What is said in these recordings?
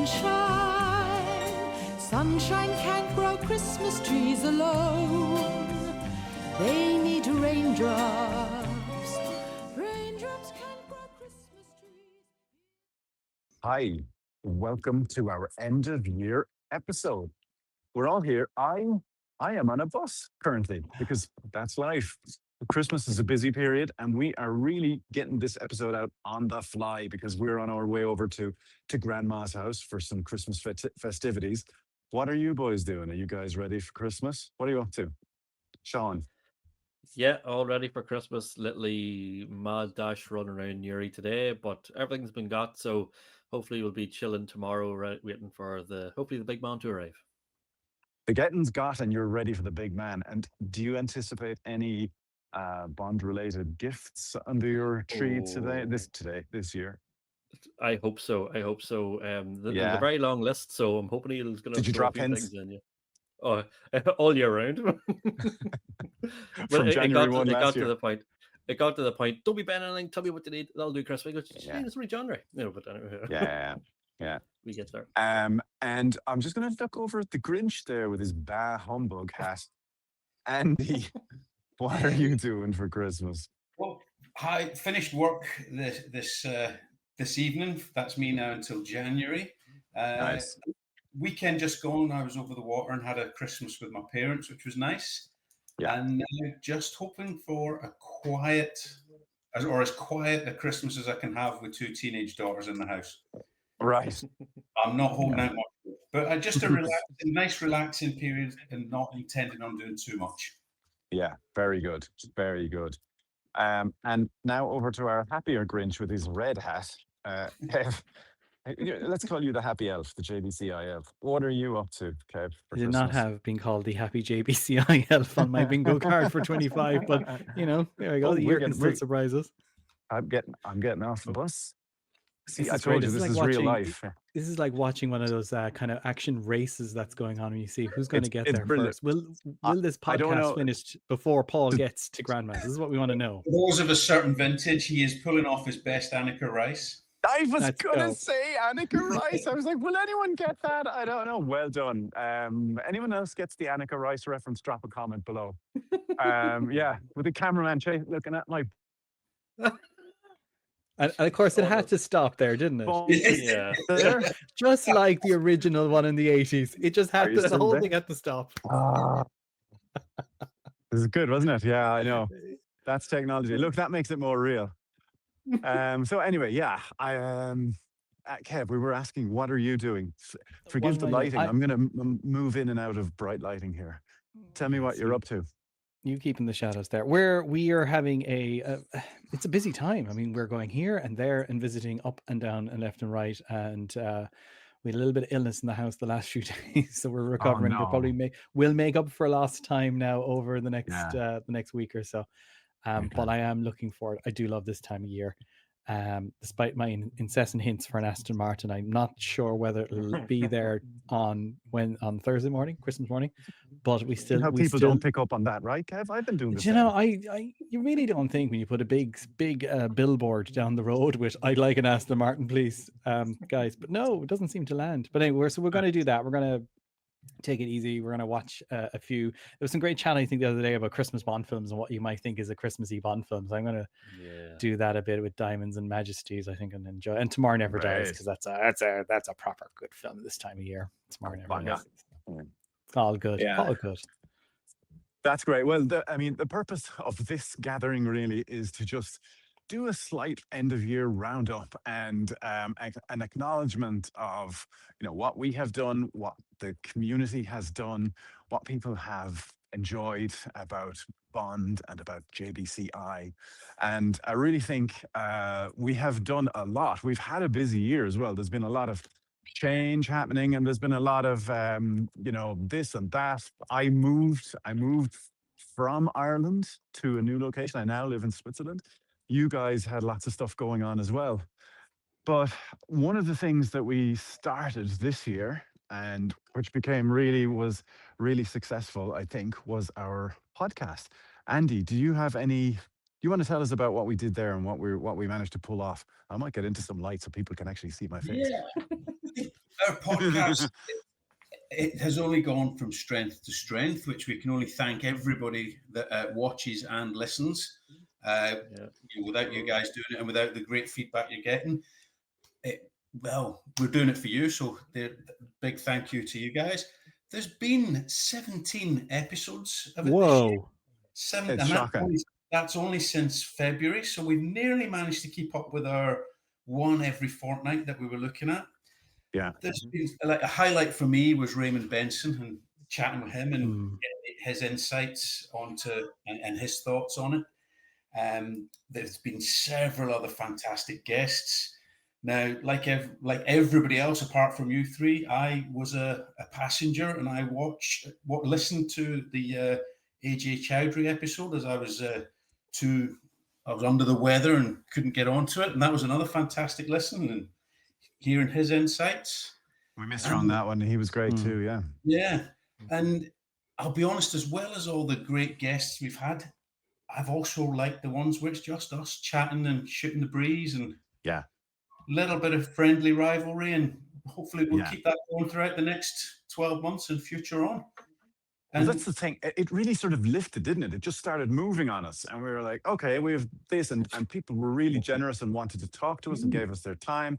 sunshine. Sunshine can't grow Christmas trees alone. They need raindrops. Raindrops can't grow Christmas trees. Hi, welcome to our end of year episode. We're all here. I am on a bus currently because that's life. Christmas is a busy period, and we are really getting this episode out on the fly because we're on our way over to Grandma's house for some Christmas festivities. What are you boys doing? Are you guys ready for Christmas? What are you up to, Sean? Yeah, all ready for Christmas. Literally mad dash run around Newry today, but everything's been got, so hopefully we'll be chilling tomorrow, waiting for the hopefully the big man to arrive. The getting's got, and you're ready for the big man. And do you anticipate any Bond-related gifts under your tree this year? I hope so. I hope so. There's a Yeah. very long list, so I'm hoping he's going Did to you throw a drop few hints things in you. Oh, all year round. But from January 1 it last got to year? the point. It got to the point. Don't be buying anything. Tell me what you need. That'll do, Chris. We go. Yeah. It's only January. No, but anyway, Yeah. we get there. And I'm just going to look over at the Grinch there with his bah humbug hat. Andy, what are you doing for Christmas? Well, I finished work this evening. That's me now until January. Nice. Weekend just gone. I was over the water and had a Christmas with my parents, which was nice. Yeah. And now just hoping for as quiet a Christmas as I can have with two teenage daughters in the house. Right. I'm not holding out much, but just a nice relaxing period and not intending on doing too much. Yeah, very good. Very good. And now over to our happier Grinch with his red hat. Kev, let's call you the happy elf, the JBCI elf. What are you up to, Kev, for I did not Christmas? have been called the happy JBCI elf on my bingo card for 25, but there we go. Oh, The year can still surprise us. I'm getting off the bus. See, This I is told great. you This this is is like real watching- life. This is like watching one of those kind of action races that's going on, and you see who's going to get it's there brilliant. first. Will this I don't know. podcast finish before Paul gets to Grandma's? This is what we want to know. For those of a certain vintage, he is pulling off his best Annika Rice. I was Let's gonna go. say Annika Rice. I was like, will anyone get that? I don't know. Well done. Anyone else gets the Annika Rice reference? Drop a comment below. Yeah, with the cameraman looking at my And of course, it had to stop there, didn't it? phone. Yeah. There. Just like the original one in the 80s. It just Are had you to, the still whole there? thing had to stop. Ah. This is good, wasn't it? Yeah, I know. That's technology. Look, that makes it more real. So anyway, yeah, Kev, we were asking, what are you doing? Forgive the am I doing? lighting. I'm going to move in and out of bright lighting here. Tell me what you're up to. You keep in the shadows there. We are having it's a busy time. I mean, we're going here and there and visiting up and down and left and right. And we had a little bit of illness in the house the last few days, so we're recovering. no. We'll probably will make up for lost time now over the next Yeah. the next week or so. Okay. But I am looking forward. I do love this time of year. Despite my incessant hints for an Aston Martin, I'm not sure whether it'll be there on Thursday morning, Christmas morning. But we still How people don't pick up on that, right, Kev? I've been doing this. Do you know, you really don't think when you put a big billboard down the road with "I'd like an Aston Martin, please," guys. But no, it doesn't seem to land. But anyway, we're going to do that. We're going to take it easy. We're going to watch a few. There was some great chat, I think, the other day about Christmas Bond films and what you might think is a Christmassy Bond film. So I'm going to do that a bit with Diamonds and Majesties, I think, and enjoy. And Tomorrow Never Dies, because that's a proper good film this time of year. Tomorrow Never Dies. It's all good. Yeah. All good. That's great. Well, the purpose of this gathering really is to just do a slight end of year roundup and an acknowledgement of what we have done, what the community has done, what people have enjoyed about Bond and about JBCI. And I really think we have done a lot. We've had a busy year as well. There's been a lot of change happening, and there's been a lot of this and that. I moved from Ireland to a new location. I now live in Switzerland. You guys had lots of stuff going on as well. But one of the things that we started this year, and which was really successful, I think, was our podcast. Andy, do you want to tell us about what we did there and what we managed to pull off? I might get into some light so people can actually see my face. Yeah. our podcast, it has only gone from strength to strength, which we can only thank everybody that watches and listens. Without you guys doing it and without the great feedback you're getting, well, we're doing it for you. So big thank you to you guys. There's been 17 episodes of it this year. Whoa. It's shocking. That's only since February. So we've nearly managed to keep up with our one every fortnight that we were looking at. Yeah. There's been, like, a highlight for me was Raymond Benson and chatting with him and his insights onto and his thoughts on it. There's been several other fantastic guests. Now, like everybody else, apart from you three, I was a passenger and I listened to the AJ Chowdhury episode as I was under the weather and couldn't get onto it, and that was another fantastic listen and hearing his insights. We missed you on that one. He was great too. Yeah. Yeah, and I'll be honest, as well as all the great guests we've had, I've also liked the ones where it's just us chatting and shooting the breeze and a little bit of friendly rivalry, and hopefully we'll keep that going throughout the next 12 months and future on. And that's the thing. It really sort of lifted, didn't it? It just started moving on us. And we were like, okay, we have this. And people were really generous and wanted to talk to us and gave us their time.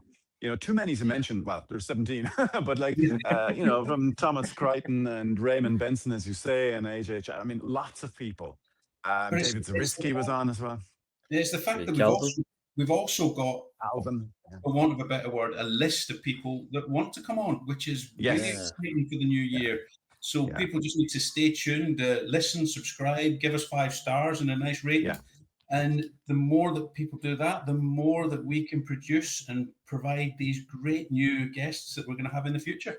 Too many to mention. Well, there's 17, but from Thomas Crichton and Raymond Benson, as you say, and AJ, I mean, lots of people. David Zabriskie was on as well. It's the fact that we've also got, Alvin, for want of a better word, a list of people that want to come on, which is really exciting for the new year. So people just need to stay tuned, listen, subscribe, give us 5 stars and a nice rating. And the more that people do that, the more that we can produce and provide these great new guests that we're going to have in the future.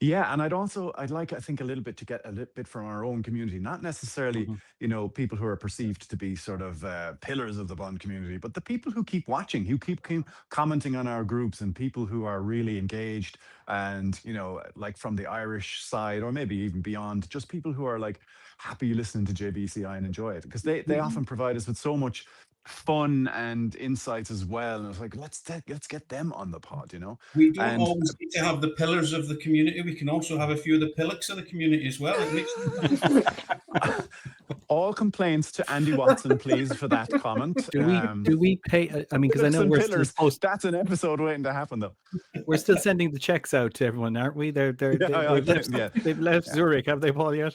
Yeah, and I think a little bit to get a little bit from our own community, not necessarily, people who are perceived to be sort of pillars of the Bond community, but the people who keep watching, who keep commenting on our groups, and people who are really engaged, and like from the Irish side or maybe even beyond, just people who are like happy listening to JBCI and enjoy it, because they often provide us with so much fun and insights as well, and it's like let's get them on the pod. We don't always need to have the pillars of the community. We can also have a few of the pillocks of the community as well. It makes all complaints to Andy Watson, please, for that comment. Do we pay? I mean, because I know we're still supposed. That's an episode waiting to happen, though. We're still sending the checks out to everyone, aren't we? They've left Zurich, have they, Paul, yet?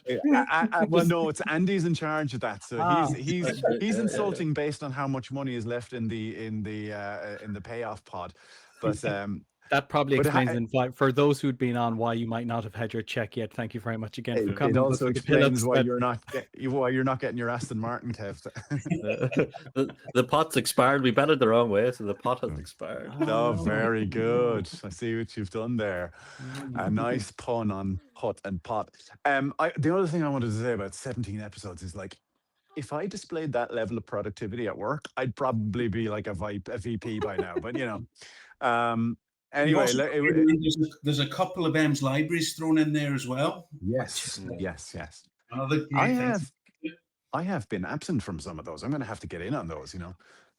Well, no, it's Andy's in charge of that, so he's insulting based on how much money is left in the payoff pod, but that probably explains for those who'd been on why you might not have had your check yet. Thank you very much again for coming. It also explains why you're not getting your Aston Martin, Kev. The pot's expired. We bet it the wrong way, so the pot has expired. Oh, very good. I see what you've done there. A nice pun on putt and pot. The other thing I wanted to say about 17 episodes is, like, if I displayed that level of productivity at work, I'd probably be like a VP by now. But anyway, there's a couple of M's libraries thrown in there as well. Yes. Another great I have been absent from some of those. I'm going to have to get in on those.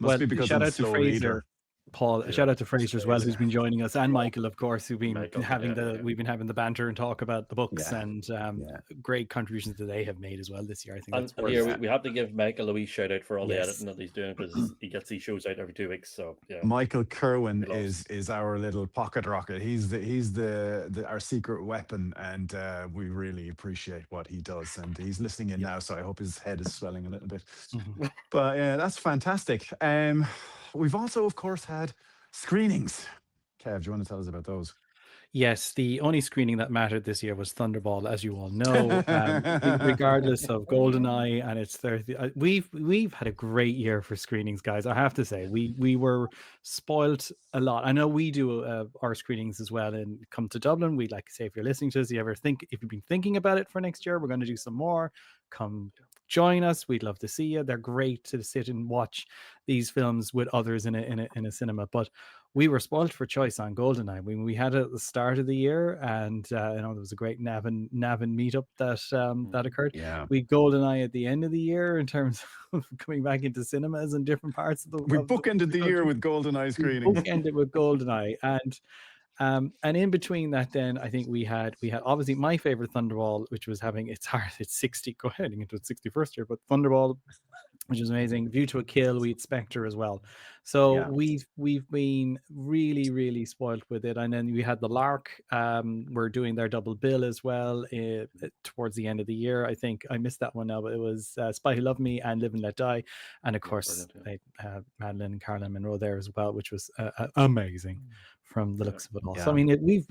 Must be because shout I'm a out to slow Fraser. reader. Paul, shout out to Fraser as well, who's been joining us, and Michael, of course, who've been having we've been having the banter and talk about the books and great contributions that they have made as well this year. I think that's we have to give Michael a wee shout out for all the editing that he's doing, because he gets these shows out every 2 weeks. So Michael Kerwin is our little pocket rocket. He's our secret weapon, and we really appreciate what he does. And he's listening in now, so I hope his head is swelling a little bit. But that's fantastic. We've also, of course, had screenings. Kev, do you want to tell us about those? Yes, the only screening that mattered this year was Thunderball, as you all know. Regardless of GoldenEye and its 30th, we've had a great year for screenings, guys. I have to say, we were spoilt a lot. I know we do our screenings as well, and come to Dublin. We'd like to say, if you're listening to us, if you've been thinking about it for next year, we're going to do some more. Come join us. We'd love to see you. They're great to sit and watch these films with others in a cinema. But we were spoiled for choice on GoldenEye. We had it at the start of the year, and there was a great Navan meetup that occurred. Yeah. We GoldenEye at the end of the year in terms of coming back into cinemas in different parts of the world. We bookended the year with GoldenEye screenings. Bookended with GoldenEye, and And in between that, then I think we had obviously my favorite Thunderball, which was having it's 60 heading into its 61st year, but Thunderball, which is amazing. View to a Kill, we had Spectre as well. So we've been really spoiled with it. And then we had the Lark. We're doing their double bill as well towards the end of the year. I think I missed that one now, but it was Spy Who Loved Me and Live and Let Die, and of course Madeline and Carolyn Monroe there as well, which was amazing from the looks of it all. So I mean, we've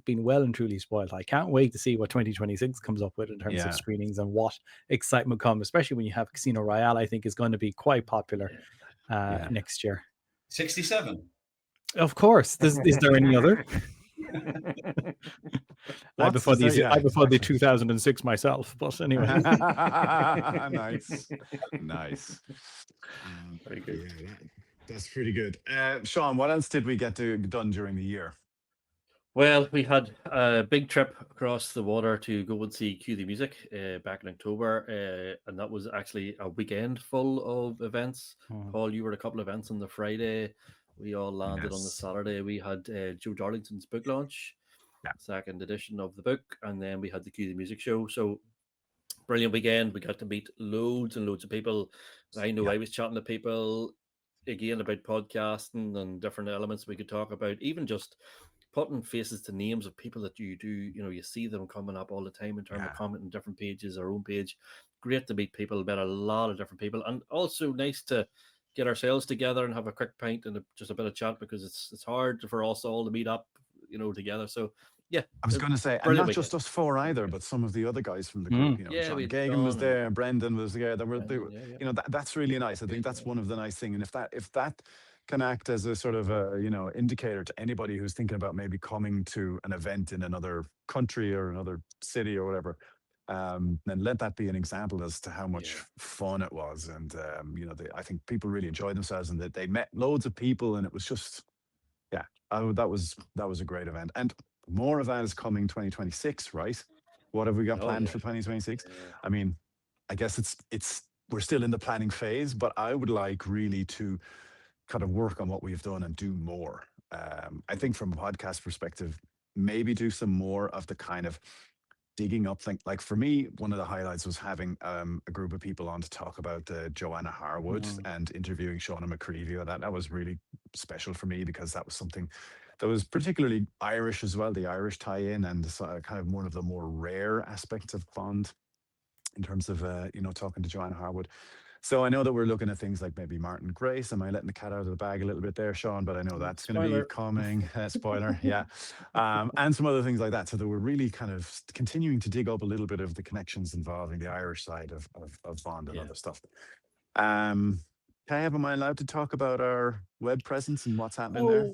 been well and truly spoiled. I can't wait to see what 2026 comes up with in terms of screenings and what excitement comes, especially when you have Casino Royale. I think is going to be quite popular next year. 67. Of course. Is there any other? I prefer the 2006 myself, but anyway. Nice. Very good. Yeah, that's pretty good. Sean, what else did we get done during the year? Well, we had a big trip across the water to go and see Cue the Music back in October, and that was actually a weekend full of events. Paul, you were at a couple of events on the Friday. We all landed on the Saturday. We had Joe Darlington's book launch, second edition of the book, and then we had the Cue the Music show. So brilliant weekend. We got to meet loads and loads of people. I know I was chatting to people again about podcasting and different elements we could talk about, even just putting faces to names of people that you do, you see them coming up all the time in terms of commenting different pages, our own page. Great to meet people, met a lot of different people, and also nice to get ourselves together and have a quick pint and just a bit of chat, because it's hard for us all to meet up, together. So yeah, I was going to say, and not just us four either, but some of the other guys from the group. John Gagan was there, Brendan was there. That's really nice. I think that's one of the nice things. And if that can act as a sort of a indicator to anybody who's thinking about maybe coming to an event in another country or another city or whatever, then let that be an example as to how much fun it was. And I think people really enjoyed themselves, and that they met loads of people, and it was just that was a great event. And more of that is coming 2026, right? What have we got planned for 2026? I mean, I guess we're still in the planning phase, but I would like really to kind of work on what we've done and do more. I think from a podcast perspective, maybe do some more of the kind of digging up thing. Like for me, one of the highlights was having a group of people on to talk about Joanna Harwood and interviewing Shauna McCreevy. That was really special for me, because that was something that was particularly Irish as well, the Irish tie-in, and kind of one of the more rare aspects of Bond in terms of talking to Joanna Harwood. So I know that we're looking at things like maybe Martin Grace. Am I letting the cat out of the bag a little bit there, Sean? But I know that's going to be coming. Spoiler, and some other things like that. So that we're really kind of continuing to dig up a little bit of the connections involving the Irish side of Bond and other stuff. Am I allowed to talk about our web presence and what's happening there?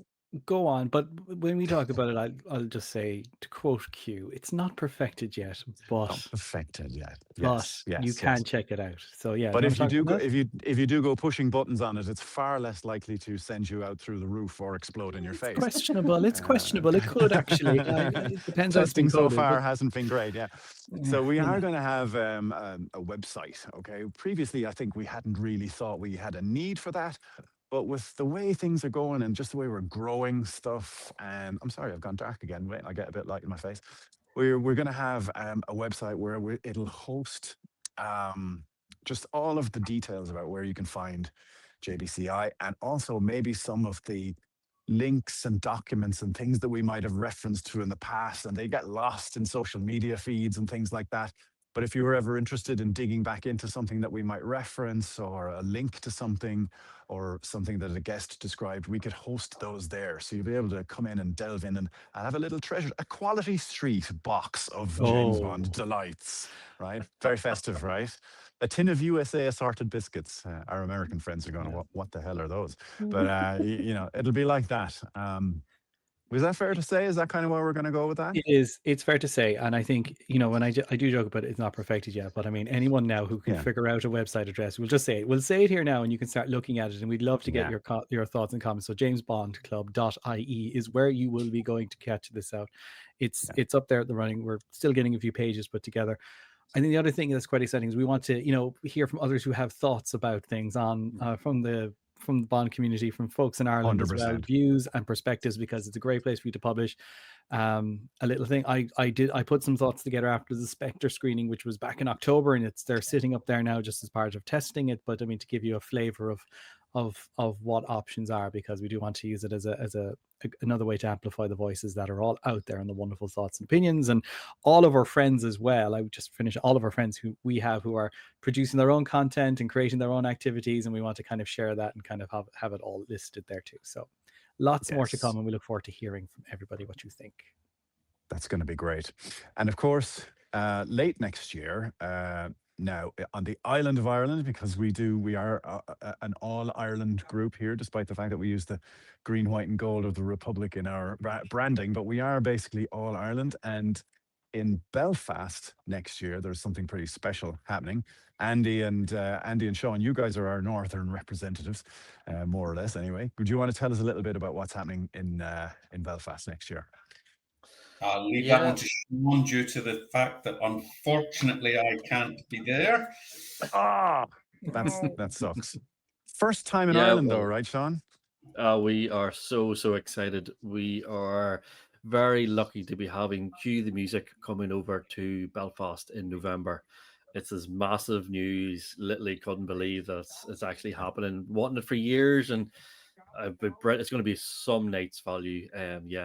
Go on, but when we talk about it, I'll just say, to quote Q, it's not perfected yet, but not perfected yet. Yes, you can check it out. So yeah, but if you do go pushing buttons on it, it's far less likely to send you out through the roof or explode in your face. Questionable. It's questionable. It could actually. It depends. Testing so far hasn't been great. Yeah. So we are going to have a website. Okay. Previously, I think we hadn't really thought we had a need for that. But with the way things are going and just the way we're growing stuff, and I'm sorry, I've gone dark again. Wait, I get a bit light in my face. We're going to have a website where it'll host just all of the details about where you can find JBCI, and also maybe some of the links and documents and things that we might have referenced to in the past, and they get lost in social media feeds and things like that. But if you were ever interested in digging back into something that we might reference, or a link to something, or something that a guest described, we could host those there. So you'll be able to come in and delve in and have a little treasure, a Quality Street box of James Bond delights, right? Very festive, right? A tin of USA assorted biscuits. Our American friends are going, what the hell are those? But, it'll be like that. Was that fair to say? Is that kind of where we're going to go with that? It is. It's fair to say. And I think, when I do joke about it, it's not perfected yet. But I mean, anyone now who can figure out a website address, we'll just say it. We'll say it here now, and you can start looking at it. And we'd love to get your thoughts and comments. So jamesbondclub.ie is where you will be going to catch this out. It's up there at the running. We're still getting a few pages put together. I think the other thing that's quite exciting is we want to, hear from others who have thoughts about things on from the the Bond community, from folks in Ireland as well, 100%. views and perspectives, because it's a great place for you to publish. A little thing I put some thoughts together after the Spectre screening, which was back in October, and they're sitting up there now just as part of testing it. But I mean, to give you a flavor of what options are, because we do want to use it as another way to amplify the voices that are all out there and the wonderful thoughts and opinions, and all of our friends as well. I would just finish all of our friends who are producing their own content and creating their own activities, and we want to kind of share that and kind of have it all listed there too. So lots more to come, and we look forward to hearing from everybody what you think. That's going to be great. And of course, late next year, now on the island of Ireland, because we are an all Ireland group here, despite the fact that we use the green, white and gold of the Republic in our branding, but we are basically all Ireland. And in Belfast next year, there's something pretty special happening. Andy and Sean, you guys are our northern representatives, more or less anyway. Would you want to tell us a little bit about what's happening in Belfast next year? I'll leave that one to Sean due to the fact that unfortunately I can't be there. That sucks. First time in Ireland though, right, Sean? We are so excited. We are very lucky to be having Cue the Music coming over to Belfast in November. It's this massive news. Literally couldn't believe that it's actually happening. Wanting it for years, and it's going to be some nights value.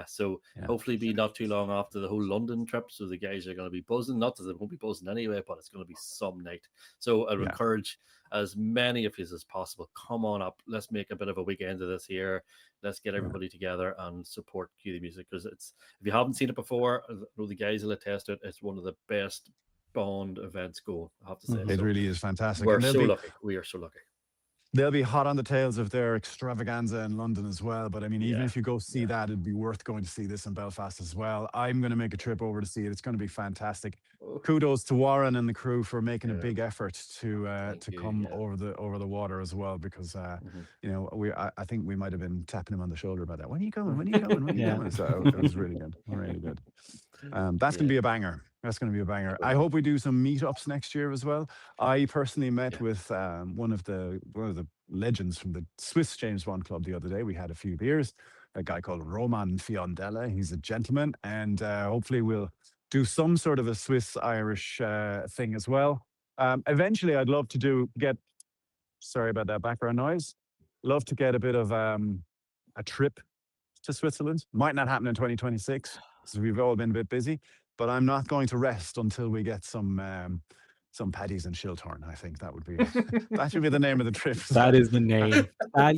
So hopefully be not too long after the whole London trip, so the guys are going to be buzzing. Not that they won't be buzzing anyway, but it's going to be some night. So I would encourage as many of you as possible, come on up. Let's make a bit of a weekend of this here. Let's get everybody together and support Cue the Music, because it's, if you haven't seen it before, I know the guys will attest to it, it's one of the best Bond events going, I have to say. It really is fantastic. We're so lucky. We are so lucky. They'll be hot on the tails of their extravaganza in London as well. But I mean, even if you go see that, it'd be worth going to see this in Belfast as well. I'm going to make a trip over to see it. It's going to be fantastic. Kudos to Warren and the crew for making a big effort to come over the water as well, because you know, I think we might have been tapping him on the shoulder about that. When are you coming? When are you coming? When are you coming? So it was really good. Really good. That's going to be a banger. That's going to be a banger. I hope we do some meetups next year as well. I personally met with one of the legends from the Swiss James Bond Club the other day. We had a few beers. A guy called Roman Fiondella. He's a gentleman, and hopefully we'll do some sort of a Swiss-Irish thing as well. Eventually, I'd love to get. Sorry about that background noise. Love to get a bit of a trip to Switzerland. Might not happen in 2026, because we've all been a bit busy. But I'm not going to rest until we get some patties and Shilthorn. I think that would be that should be the name of the trip. That is the name.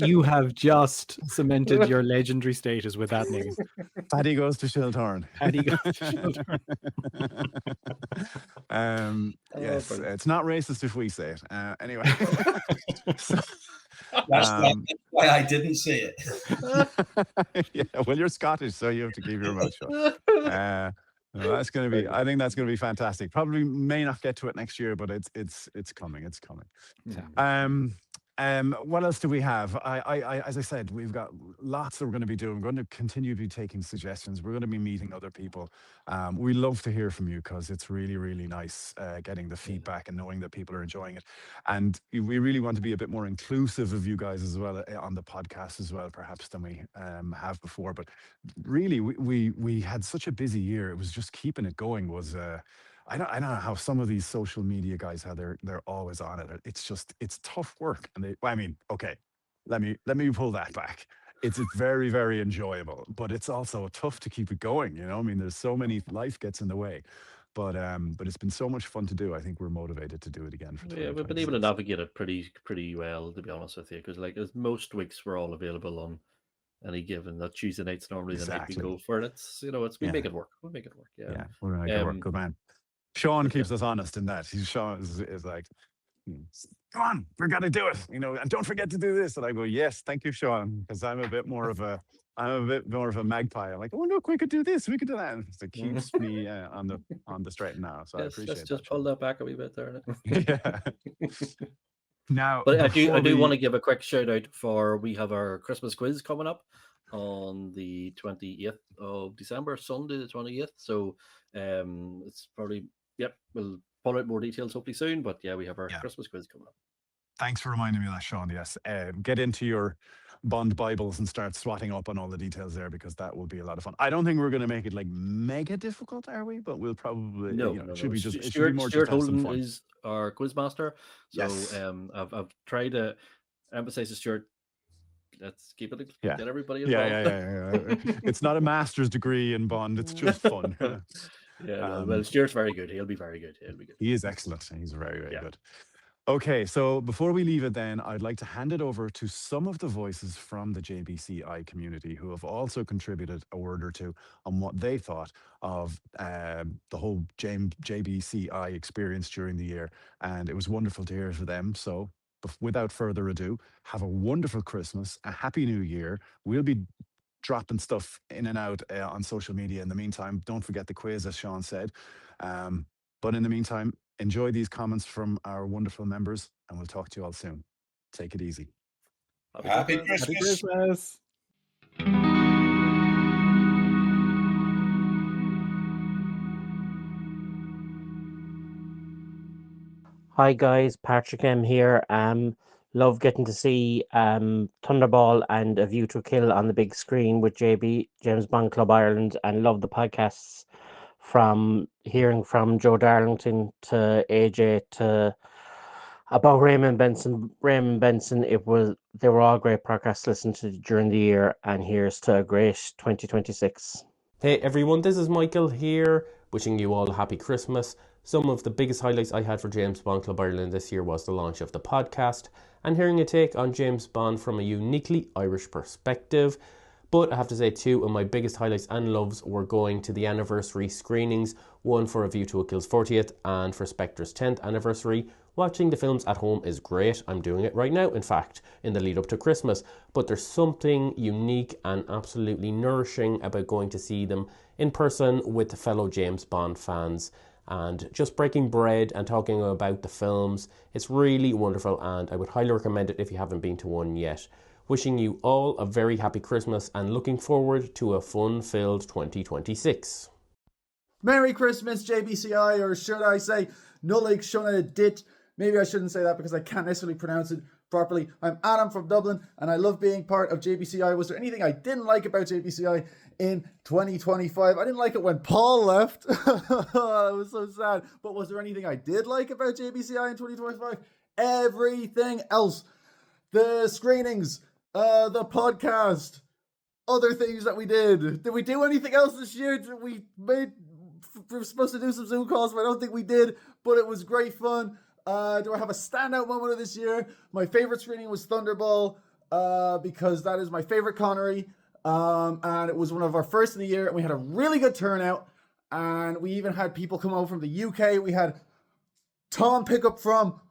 You have just cemented your legendary status with that name. Paddy goes to Shilthorn. Paddy goes to Shilthorn. Yes, it's not racist if we say it. Anyway. That's why I didn't say it. Yeah, well, you're Scottish, so you have to keep your mouth shut. That's going to be. I think that's going to be fantastic. Probably may not get to it next year, but it's coming. It's coming. What else do we have? As I said, we've got lots that we're going to be doing. We're going to continue to be taking suggestions. We're going to be meeting other people. We love to hear from you, because it's really, really nice getting the feedback and knowing that people are enjoying it. And we really want to be a bit more inclusive of you guys as well on the podcast as well, perhaps than we have before. But really, we had such a busy year. It was just keeping it going was. I don't know how some of these social media guys, how they're always on it. It's tough work, and let me pull that back. It's very, very enjoyable, but it's also tough to keep it going. You know, I mean, there's so many, life gets in the way, but it's been so much fun to do. I think we're motivated to do it again. Yeah, we've been able to navigate it pretty well, to be honest with you, because like as most weeks we're all available on any given that Tuesday night's normally the night we go for it. It's we make it work. We'll make it work. Yeah, we're gonna make it work. Good man. Sean keeps us honest in that. Sean is like, come on, we're gonna do it, you know, and don't forget to do this. And I go, yes, thank you, Sean, because I'm a bit more of a magpie. I'm like, oh look, we could do this, we could do that. And it keeps me on the straight and narrow. So I appreciate let's just pull that back a wee bit there. Yeah. Now, but I do want to give a quick shout out for, we have our Christmas quiz coming up on the 28th of December, Sunday the 28th. So it's probably we'll pull out more details hopefully soon. But yeah, we have our Christmas quiz coming up. Thanks for reminding me of that, Sean. Yes, get into your Bond Bibles and start swatting up on all the details there, because that will be a lot of fun. I don't think we're going to make it like mega difficult, are we? But we'll probably, No, you know, no, it should no. be just, it should be more just Stuart to have some Holden fun. is our quiz master. So Yes. I've tried to emphasize to Stuart, let's keep it, Yeah. get everybody Yeah, involved. yeah. It's not a master's degree in Bond. It's just fun. Yeah, no, well, Stuart's very good. He'll be very good. He'll be good. He is excellent. He's very, very Yeah. good. Okay, so before we leave it then, I'd like to hand it over to some of the voices from the JBCI community who have also contributed a word or two on what they thought of the whole JBCI experience during the year. And it was wonderful to hear from them. So without further ado, have a wonderful Christmas, a happy new year. We'll be dropping stuff in and out on social media in the meantime. Don't forget the quiz, as Sean said. But in the meantime, enjoy these comments from our wonderful members, and we'll talk to you all soon. Take it easy. Happy Happy Christmas. Christmas. Hi guys, Patrick M here. Love getting to see Thunderball and A View to a Kill on the big screen with JB, James Bond Club Ireland, and love the podcasts from hearing from Joe Darlington to AJ to about Raymond Benson. They were all great podcasts to listen to during the year, and here's to a great 2026. Hey everyone, this is Michael here, wishing you all a happy Christmas. Some of the biggest highlights I had for James Bond Club Ireland this year was the launch of the podcast and hearing a take on James Bond from a uniquely Irish perspective. But I have to say, two of my biggest highlights and loves were going to the anniversary screenings, one for A View to a Kill's 40th and for Spectre's 10th anniversary. Watching the films at home is great. I'm doing it right now, in fact, in the lead up to Christmas. But there's something unique and absolutely nourishing about going to see them in person with fellow James Bond fans and just breaking bread and talking about the films. It's really wonderful, and I would highly recommend it if you haven't been to one yet. Wishing you all a very happy Christmas and looking forward to a fun-filled 2026. Merry Christmas, JBCI, or should I say, Nullig Shuna Dit. Maybe I shouldn't say that because I can't necessarily pronounce it properly. I'm Adam from Dublin, and I love being part of JBCI. Was there anything I didn't like about JBCI in 2025? I didn't like it when Paul left. It was so sad. But was there anything I did like about JBCI in 2025? Everything else. The screenings, the podcast, other things that we did. Did we do anything else this year? We were supposed to do some Zoom calls, but I don't think we did. But it was great fun. Do I have a standout moment of this year? My favorite screening was Thunderball, because that is my favorite Connery. And it was one of our first in the year, and we had a really good turnout. And we even had people come over from the UK. We had Tom Pickup from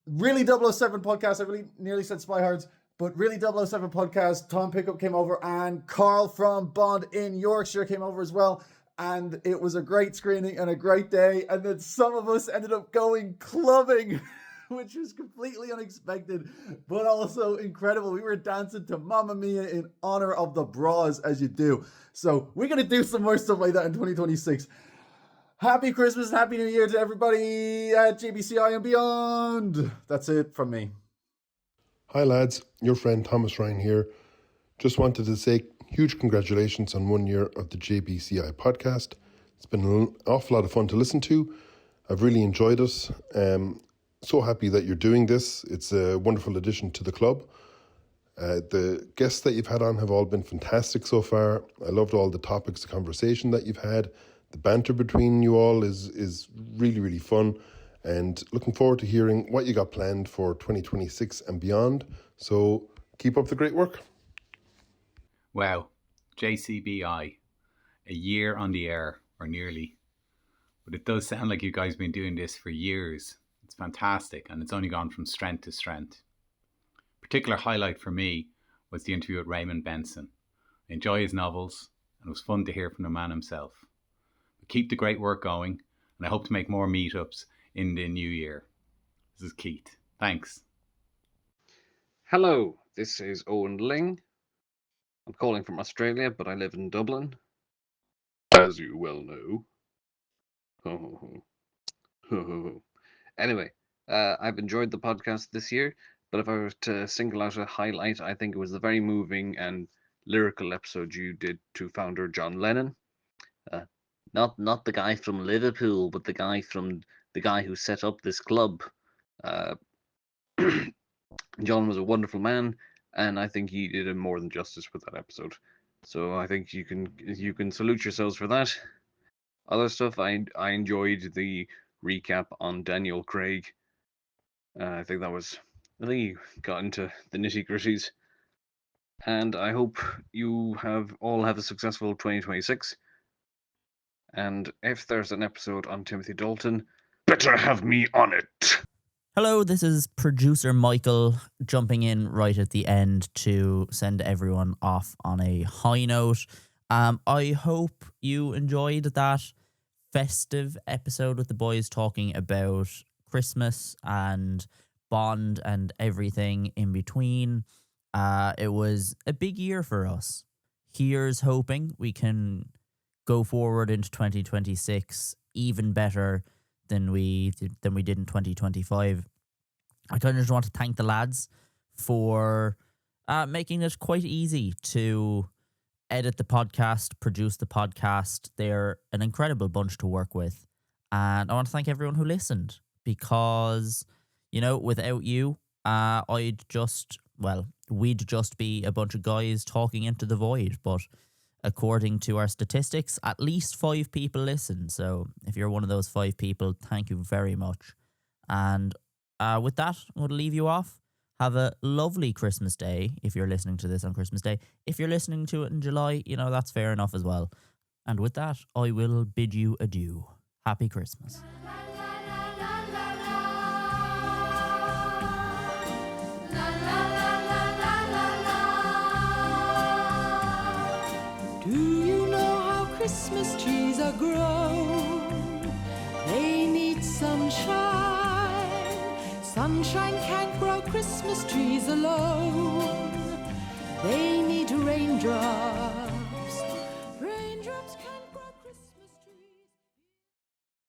Really 007 podcast. I really nearly said Spy Hards, but Really 007 podcast. Tom Pickup came over, and Carl from Bond in Yorkshire came over as well. And it was a great screening and a great day. And then some of us ended up going clubbing, which was completely unexpected, but also incredible. We were dancing to Mamma Mia in honor of the bras, as you do. So we're going to do some more stuff like that in 2026. Happy Christmas, Happy New Year to everybody at JBCI and beyond. That's it from me. Hi lads, your friend Thomas Ryan here. Just wanted to say huge congratulations on 1 year of the JBCI podcast. It's been an awful lot of fun to listen to. I've really enjoyed it. So happy that you're doing this. It's a wonderful addition to the club. The guests that you've had on have all been fantastic so far. I loved all the topics of conversation that you've had. The banter between you all is really, really fun. And looking forward to hearing what you got planned for 2026 and beyond. So keep up the great work. Wow, JCBI, a year on the air, or nearly. But it does sound like you guys have been doing this for years. It's fantastic, and it's only gone from strength to strength. Particular highlight for me was the interview with Raymond Benson. I enjoy his novels, and it was fun to hear from the man himself. But keep the great work going, and I hope to make more meetups in the new year. This is Keith. Thanks. Hello, this is Owen Ling. I'm calling from Australia, but I live in Dublin, as you well know. Anyway, I've enjoyed the podcast this year, but if I were to single out a highlight, I think it was the very moving and lyrical episode you did to founder John Lennon. Not the guy from Liverpool, but the guy who set up this club. Uh, John was a wonderful man, and I think he did him more than justice with that episode. So I think you can salute yourselves for that. Other stuff, I enjoyed the recap on Daniel Craig. I think he got into the nitty gritties, and I hope you all have a successful 2026. And if there's an episode on Timothy Dalton, better have me on it. Hello, this is producer Michael jumping in right at the end to send everyone off on a high note. I hope you enjoyed that festive episode with the boys talking about Christmas and Bond and everything in between. It was a big year for us. Here's hoping we can go forward into 2026 even better than we did in 2025. I kind of just want to thank the lads for making it quite easy to edit the podcast, produce the podcast. They're an incredible bunch to work with. And I want to thank everyone who listened because, without you, we'd just be a bunch of guys talking into the void. But according to our statistics, at least 5 people listen. So if you're one of those 5 people, thank you very much. And with that, I'm going to leave you off. Have a lovely Christmas Day if you're listening to this on Christmas Day. If you're listening to it in July, that's fair enough as well. And with that, I will bid you adieu. Happy Christmas. Do you know how Christmas trees are grown? They need sunshine. Sunshine can't grow Christmas trees alone. They need raindrops.